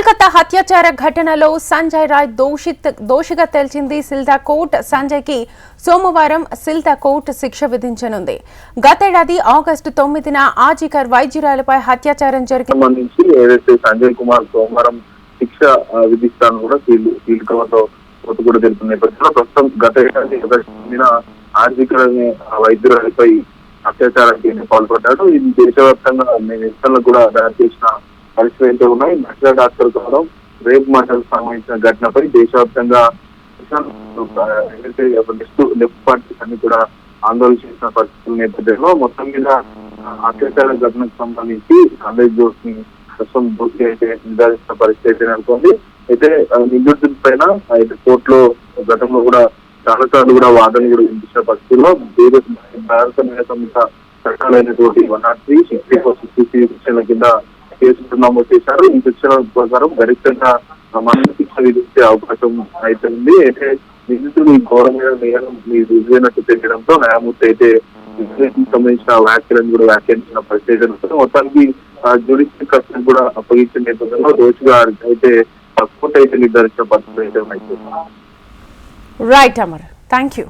కోల్కతా హత్యాచార ఘటనలో సంజయ్ రాయ్ దోషిగా తేల్చింది సిల్దా కోర్టు. సంజయ్ కి సోమవారం సిల్దా కోర్టు శిక్ష విధించనుంది. గతేడాది ఆగస్టు 9న ఆజికర్ వైద్యురాలపై అత్యాచారం జరిగింది. ఏదైతే సంజయ్ కుమార్ సోమవారం శిక్ష విధిస్తాను కూడా ఫీల్డ్ కవర్ లో కోర్టు కూడా తెలుపుతున్న నేపథ్యంలో ప్రస్తుతం గత ఏడాది ఆగస్టు 9న ఆజికర్ అనే వైద్యురాలపై అత్యాచారానికి పాల్పడ్డాడు. ఇది దేశవ్యాప్తంగా నిరసనలకు కూడా దారితీసిన పరిస్థితులు అయితే ఉన్నాయి. మహిళా డాక్టర్ కావడం రేప్ మర్డర్కు సంబంధించిన ఘటనపై దేశవ్యాప్తంగా లెఫ్ట్ పార్టీస్ అన్ని కూడా ఆందోళన చేసిన పరిస్థితుల నేపథ్యంలో మొత్తం మీద అత్యాచార ఘటనకు సంబంధించి సంజయ్ జోష్ ని ప్రస్తుతం దోషి అయితే నిర్ధారించిన పరిస్థితి అయితే నెలకొంది. అయితే నిందితుల పైన అయితే కోర్టులో గతంలో కూడా చాలా సార్లు కూడా వాదన కూడా వినిపించిన పరిస్థితుల్లో భారత న్యాయ సంహిత చట్టాలైనటువంటి 103, 64, 63 శిక్షల కింద కేసులు నమోదు చేశారు. ఈ శిక్షల ప్రకారం గరిష్టంగా మరణ శిక్ష విధించే అవకాశం అయితే ఉంది. అయితే నిందితులు ఈ ఘోరమైన నేరం రుజువైనట్టు తెలియడంతో న్యాయమూర్తి అయితే సంబంధించిన వ్యాఖ్యలను కూడా వ్యాఖ్యానించిన పరిస్థితి. మొత్తానికి జ్యుడిషియల్ కస్టడీ కూడా అప్పగించిన నేపథ్యంలో దోషిగా అయితే కోర్టు అయితే నిర్ధారించిన పరిస్థితి అయితే ఉన్నాయి. Right Amar, thank you.